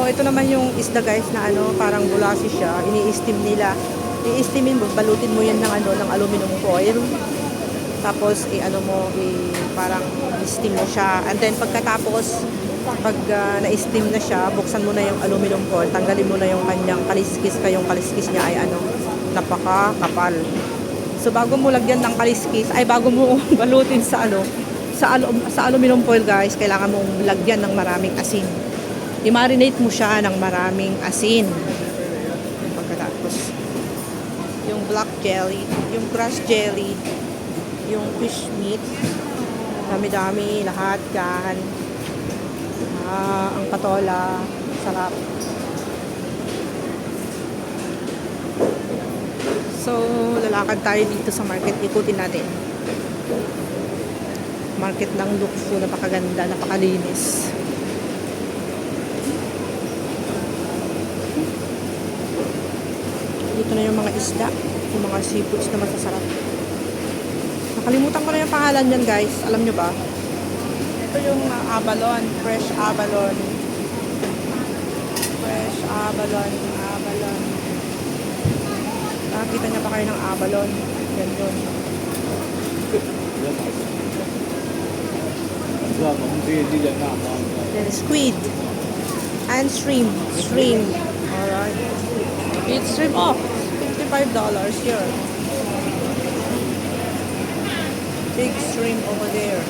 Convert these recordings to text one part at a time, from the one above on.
ito naman yung isda guys na ano, parang bulasi siya. Ini-steam nila. I-steamin mo, balutin mo yan ng ano, ng aluminum foil. Tapos ano mo, parang i-steam mo siya. And then pagkatapos, pag na-steam na siya, buksan mo na yung aluminum foil, tanggalin mo na yung kanyang kaliskis. Yung kaliskis niya ay ano, napaka-kapal. So bago mo lagyan ng kaliskis, ay bago mo balutin sa ano, sa aluminum foil guys, kailangan mong lagyan ng maraming asin. I-marinate mo siya ng maraming asin. Pagkatapos, yung black jelly, yung crushed jelly, yung fish meat, dami-dami, lahat yan. Ang patola, sarap. So, lalakad tayo dito sa market. Ikutin natin. Market ng Lukso, napakaganda, napakalinis. Dito na yung mga isda, yung mga seafoods na masasarap. Nakalimutan ko na yung pangalan niyan guys. Alam nyo ba? Ito yung abalone, fresh abalone. Fresh abalone, abalone. Nakakita niya pa kayo ng abalone. Yan yun. Then squid and shrimp. Shrimp. Alright. It's shrimp off. $55 here. Big shrimp over there.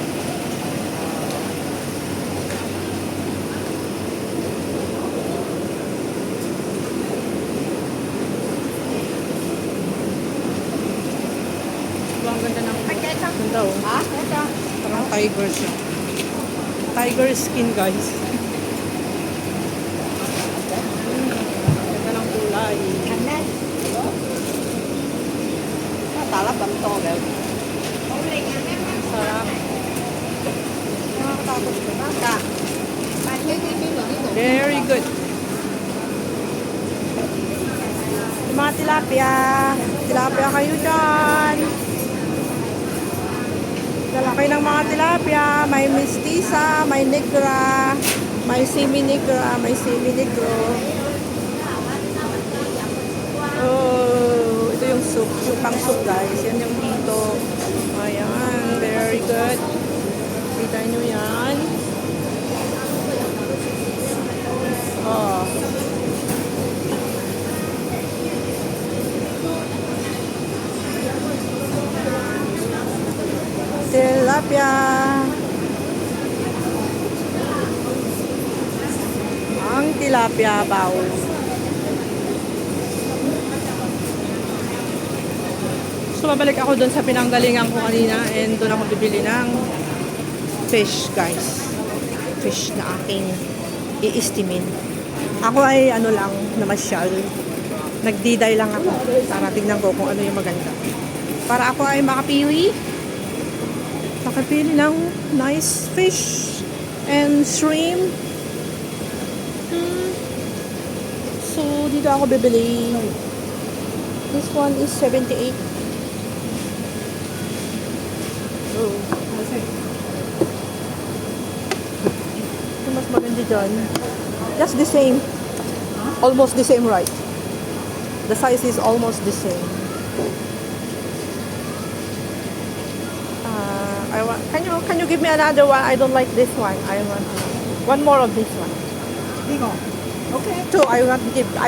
Ang ganda ng ganda oh. Parang tiger siya. Tiger skin guys. Ganda ng kulay. Talap ang to girl. Sarap. Nakakatakot ka. Very good. Mga tilapia. Tilapia kayo dyan. Lalaki ng mga tilapia. May mestiza, may negra, may semi-negra, may semi-negro. Oh, ito yung soup. Yung pang soup guys. Yan yung dito. Ayan. Very good. Kita nyo yan. Oh. Tilapia. Ang tilapia bao. So, babalik ako doon sa pinanggalingan ko kanina and doon ako bibili ng fish, guys. Fish na aking i-estimin. Ako ay ano lang, namasyal. Nagdiday lang ako para tignan ko kung ano yung maganda. Para ako ay makapili ng nice fish and shrimp. So, dito ako bibili. This one is 78. Oh, mas maganda dyan. Just the same. Almost the same, right? The size is almost the same. Can you give me another one? I don't like this one. I want one more of this one. Okay. Two. I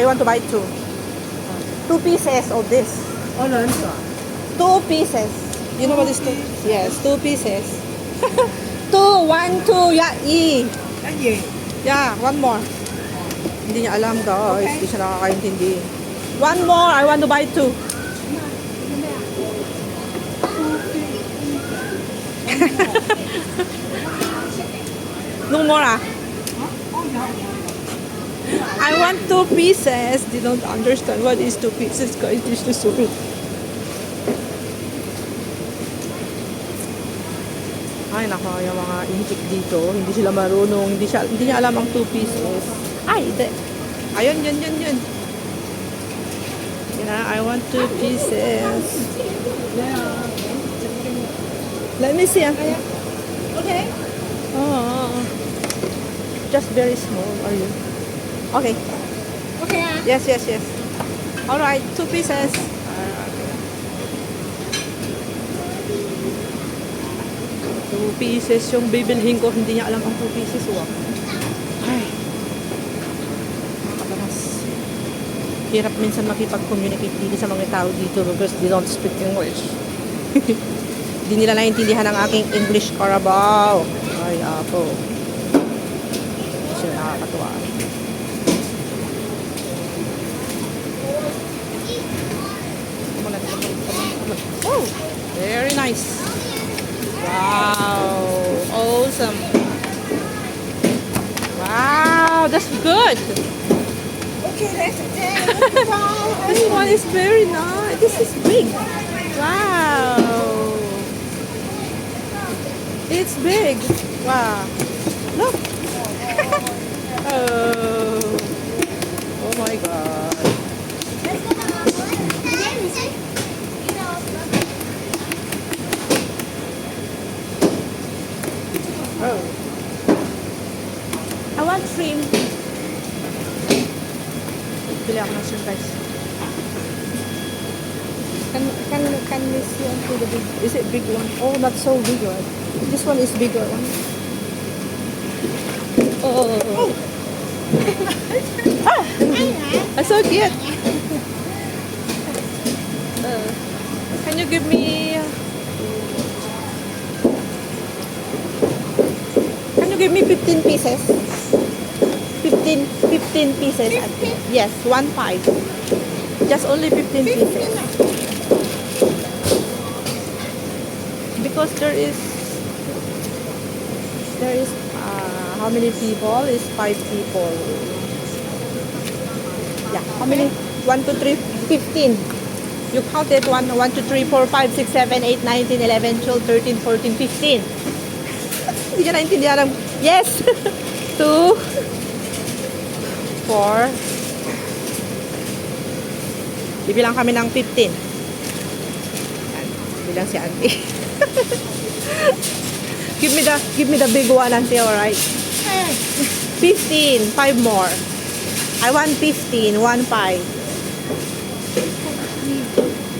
want to buy two. 2 pieces of this. Oh, no, 2 pieces. You know what is two? Yes, 2 pieces. 2, 1, 2, yeah, Yeah, one more. Hindi niya alam guys. Hindi siya nakakaintindi. One more, I want to buy 2. No more ah. I want 2 pieces. They don't understand what is 2 pieces guys. This is stupid. Ay, nako, yung mga intik dito, hindi sila marunong, hindi niya alam ang 2 pieces. Ay, hindi. Ayun, yun. Yeah, I want 2 pieces. Let me see. Okay. Oh, just very small, are you? Okay. Okay, ah. Yes, yes, yes. Alright, 2 pieces. 2 pieces yung bibilhin ko. Hindi niya alam ang 2 pieces. Wow. Ay. Nakakabaras. Hirap minsan makipag-communicate dito sa mga tao dito because they don't speak English. Hindi nila naintindihan ang aking English Carabao. Ay, apo. Siya nakakatuwa. Oh, very nice. Wow, awesome. Wow, that's good. Okay, let's take. Wow. This one is very nice. This is big. Wow. It's big. Wow. Look. Oh. Oh my God. Oh. I want shrimp. Pili ako ng shrimp, guys. Can we see onto the big? Is it big one? Oh, not so big one. This one is bigger one. Oh. Ah, that's so cute. Can you give me? Can you give me 15 pieces? 15 pieces. Yes, 1.5. Just only 15 pieces. Because there is how many people? Is 5 people. Yeah, how many? 1, 2, 3, 15. You counted 1, 2, 3, 4, 5, 6, 7, 8, 9, 10, 11, 12, 13, 14, 15. Hindi ka naintindihan ng... Yes! 2, 4. Bibilang kami ng 15. Yan. Bilang si auntie. Give me the big one, auntie, alright? 15. 5 more. I want 15. 1, 5.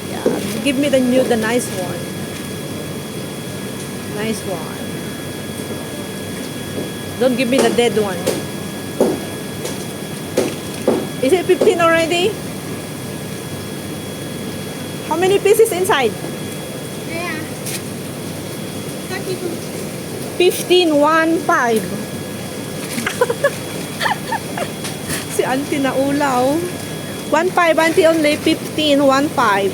Yeah. Give me the nice one. Nice one. Don't give me the dead one. Is it 15 already? How many pieces inside? Yeah. 15, 1, 5. Si auntie na ulaw. 1, 5, auntie only 15, 1, 5.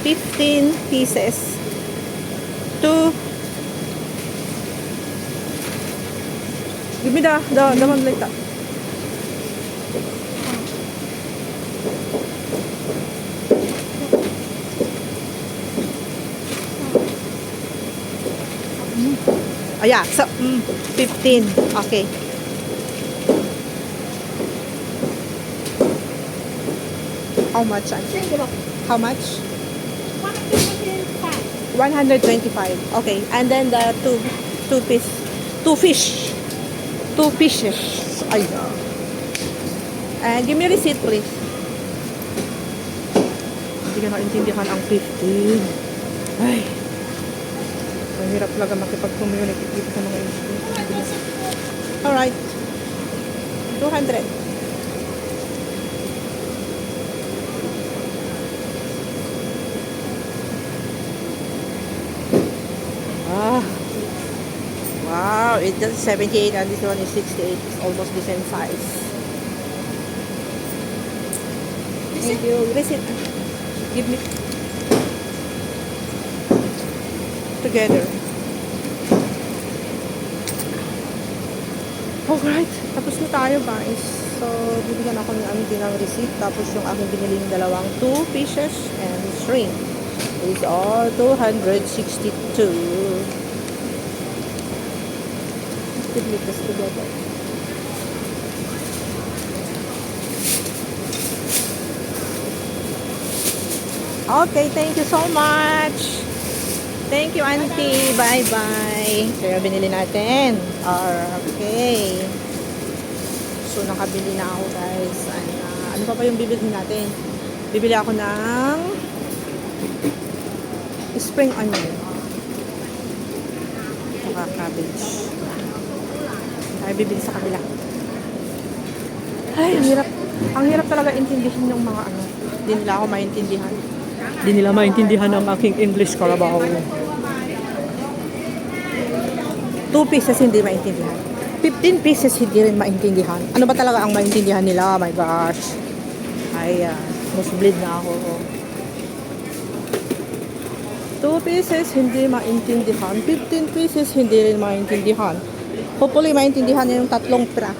15 pieces. 2. Give me the one like that. Oh yeah, so 15. Okay. How much? Auntie? How much? 125. Okay. And then the two fish. 2 fishes. Ay. And give me a receipt, please. Hindi ka naintindihan ang 15. Ay. Mahirap talaga makipag-communicate dito sa mga English. Alright. 200. Ah. Wow, it does 78 and this one is 68. It's almost the same size. Thank you. Receipt. Give me. Together. Alright. Tapos na tayo, guys. So, bibigyan ako ni auntie ng receipt. Tapos yung aking biniling dalawang 2 fishes and shrimp. These are 262. Let's put this together. Okay, thank you so much. Thank you, auntie. Bye-bye. So, yung binili natin. Okay. So, nakabili na ako guys. Ano pa yung bibili natin? Bibili ako ng spring onion. Saka cabbage. Ay, bibili sa kabila. Ay, ang hirap. Ang hirap talaga intindihin yung mga ano. Hindi nila ako maintindihan. Hindi nila maintindihan ang aking English Carabao. 2 pieces hindi maintindihan. 15 pieces hindi rin maintindihan. Ano ba talaga ang maintindihan nila? Oh my gosh. Ay, mas bleed na ako. 2 pieces hindi maintindihan. 15 pieces hindi rin maintindihan. Hopefully maintindihan niya yung 3 pra.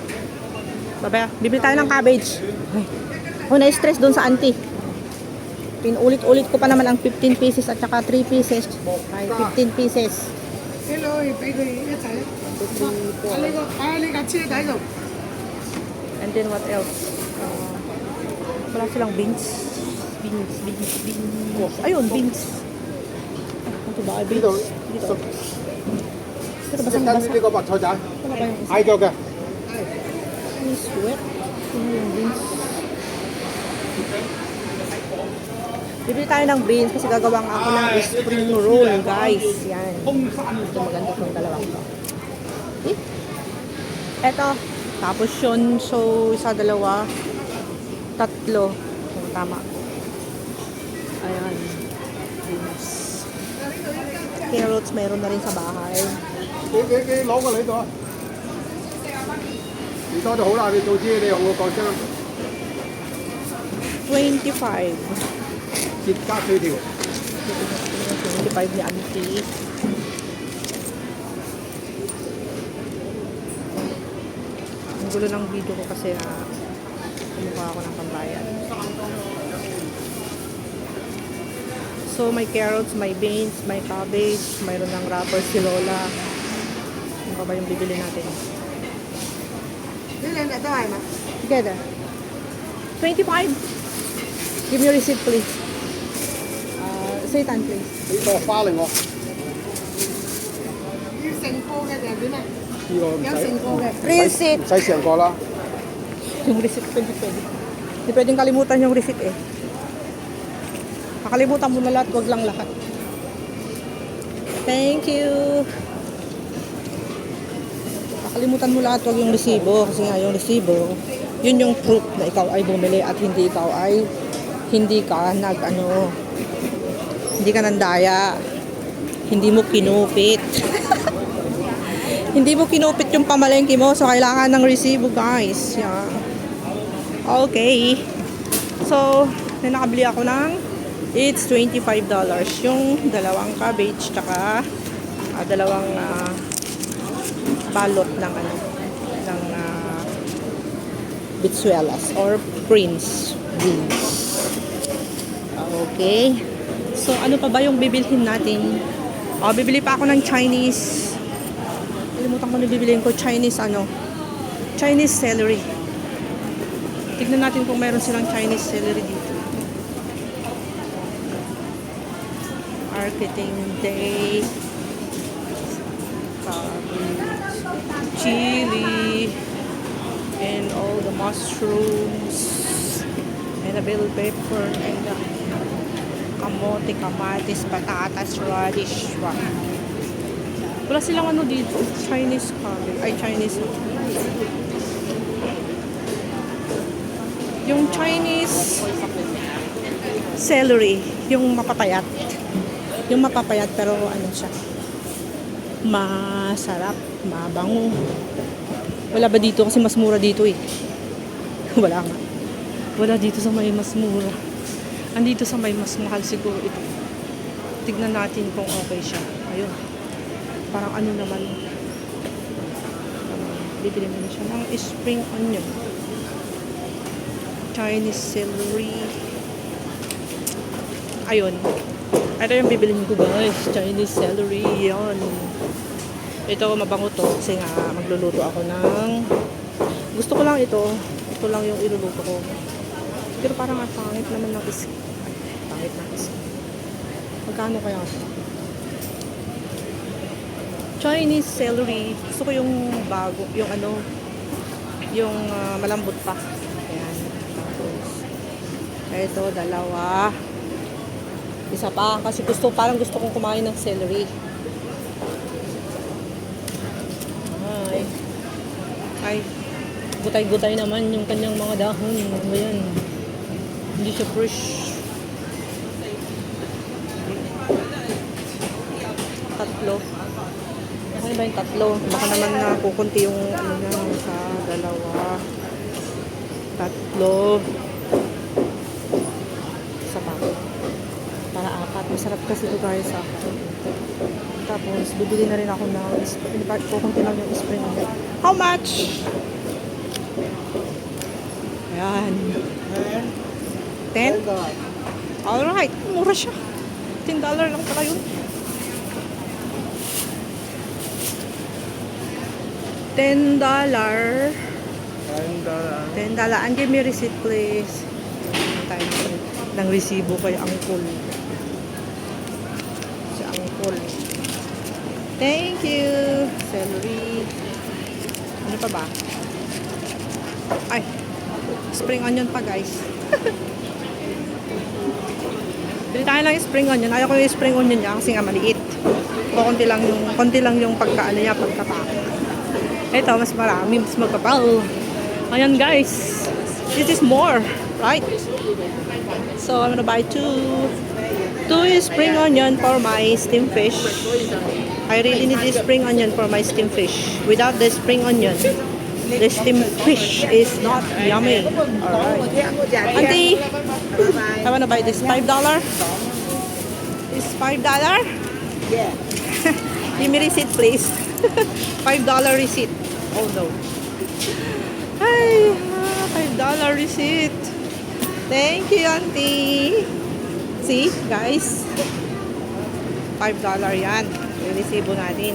Babaya, bibili tayo ng cabbage. Ay, ako na-stress doon sa auntie. Pinulit-ulit ko pa naman ang 15 pieces at saka 3 pieces. Ay, 15 pieces. Hello, 俾佢一齊。你架車喺度。 And then what else? Wala silang beans. Beans. Ayun, beans. Ito ba? Beans. Dito. Pero basang-basa. 呢個白菜仔， Wala ba yung isa? 嗌咗嘅。 Yung sweat. Ano yung beans? Bibili tayo ng beans kasi gagawang ako ng spring roll, guys. Yan. Ito maganda itong dalawang to. Eh? Eto. Tapos yun. So, isa, dalawa, 3. Kung tama. Ayan. Beans. Carrots, mayroon na rin sa bahay. 你攞過嚟度啊！你多就好啦，你早知你用個鋼箱 25. 折加水條。 25 ni auntie. Ang gulo ng video ko kasi na kumukha ako ng pambayan. So, may carrots, may beans, may cabbage, mayroon ng wrapper si Lola. Ano pa ba yung bibili natin? 呢兩隻都係嘛？ Together. 25. Give me your receipt, please. Seitan, please. 你個花令我，要成個嘅定係點啊？呢個唔有成使個嘅。Receipt. 唔使成個啦。 Yung receipt, pwede. Hindi pwedeng kalimutan yung receipt eh. Kakalimutan mo na lahat, wag lang lahat. Thank you. Kakalimutan mo lahat, wag yung resibo. Kasi nga yung resibo, yun yung proof na ikaw ay bumili at hindi ka hindi ka nandaya. Hindi mo kinupit. Hindi mo kinupit yung pamalengke mo. So, kailangan ng resibo, guys. Yeah. Okay. So, nakabili ako ng it's $25. Yung dalawang cabbage, tsaka dalawang balot ng bitsuelas or prince beans. Okay. So, ano pa ba yung bibilhin natin? Bibili pa ako ng Chinese. Kalimutan ko na bibilihin ko Chinese Chinese celery. Tignan natin kung meron silang Chinese celery dito. Marketing day. Chili. And all the mushrooms. And a bell pepper. And kamote, kamatis, patatas, radish. Wala silang dito. Chinese cabbage. Ay, Chinese. Yung Chinese celery. Yung mapapayat. Yung mapapayat pero siya. Masarap. Mabango. Wala ba dito? Kasi mas mura dito eh. Wala nga. Wala dito sa may mas mura. Andito sa may mas mahal siguro ito. Tignan natin kung okay siya. Ayun. Parang naman. Bibili mo na siya ng spring onion. Chinese celery. Ayun. Ito yung bibilihin ko, guys. Chinese celery. Yan. Ito, mabango to. Kasi nga, magluluto ako ng... Gusto ko lang ito. Ito lang yung iluluto ko. Pero parang pangit naman ng iski. Pangit ng iski. Magkano kaya ito? Chinese celery. Gusto ko yung bago. Yung Yung malambot pa. Ayan. Tapos, ito, dalawa. Isa pa, kasi parang gusto kong kumain ng celery. Ay, gutay-gutay naman yung kanyang mga dahon. Ayan. Hindi siya fresh. Tatlo. Ano ba yung tatlo? Baka naman na kukunti yung ano niya sa dalawa. Tatlo. Isa pa. Para apat. Masarap kasi ito guys. Tapos, bibili na rin ako ng kukunti lang yung spring onion. How much? Ayan. 10? Alright. Mura siya. $10 lang pala yun. $10. $10. And give me receipt, please. Tayo ng resibo kay Uncle. Si Uncle. Thank you. Celery. Ano pa ba? Ay. Spring onion pa, guys. Bili tayo lang yung spring onion. Ayaw ko yung spring onion niya kasi nga maliit. Konti lang yung pagkaano niya, pagkapa. Ito, mas marami, mas magkapal. Ayan guys, this is more, right? So, I'm gonna buy two spring onion for my steamed fish. I really need this spring onion for my steamed fish. Without the spring onion, the steamed fish is not yummy. Alright. Auntie, I wanna buy this $5. Is $5? Yeah. Give me receipt, please. $5 receipt. Oh no. Ay, $5 receipt. Thank you, Auntie. See, guys. $5 yan. Yung resibo natin.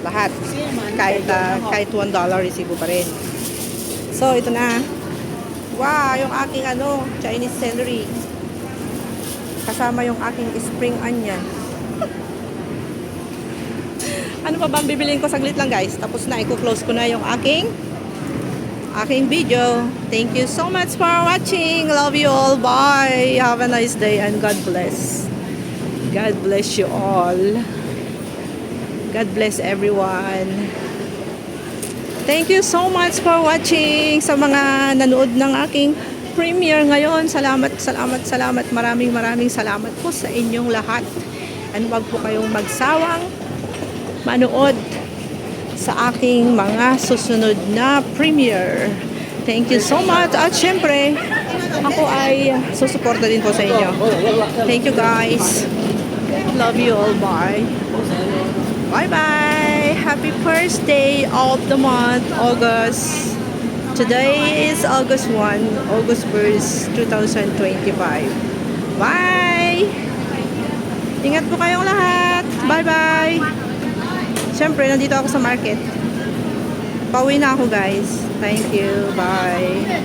Lahat. Kahit $1 resibo pa rin. So, ito na. Wow, yung aking Chinese celery. Kasama yung aking spring onion. Ano pa ba ang bibiliin ko? Saglit lang guys. Tapos na, i-close ko na yung aking video. Thank you so much for watching. Love you all. Bye. Have a nice day and God bless. God bless you all. God bless everyone. Thank you so much for watching. Sa mga nanood ng aking premiere ngayon. Salamat. Maraming salamat po sa inyong lahat. And wag po kayong magsawang manood sa aking mga susunod na premiere. Thank you so much. At syempre, ako ay susuporta din po sa inyo. Thank you guys. Love you all. Bye. Bye-bye. Happy first day of the month, August. Today is August 1, August 1st, 2025. Bye! Ingat po kayong lahat. Bye-bye! Siyempre, nandito ako sa market. Pauwi na ako guys. Thank you. Bye.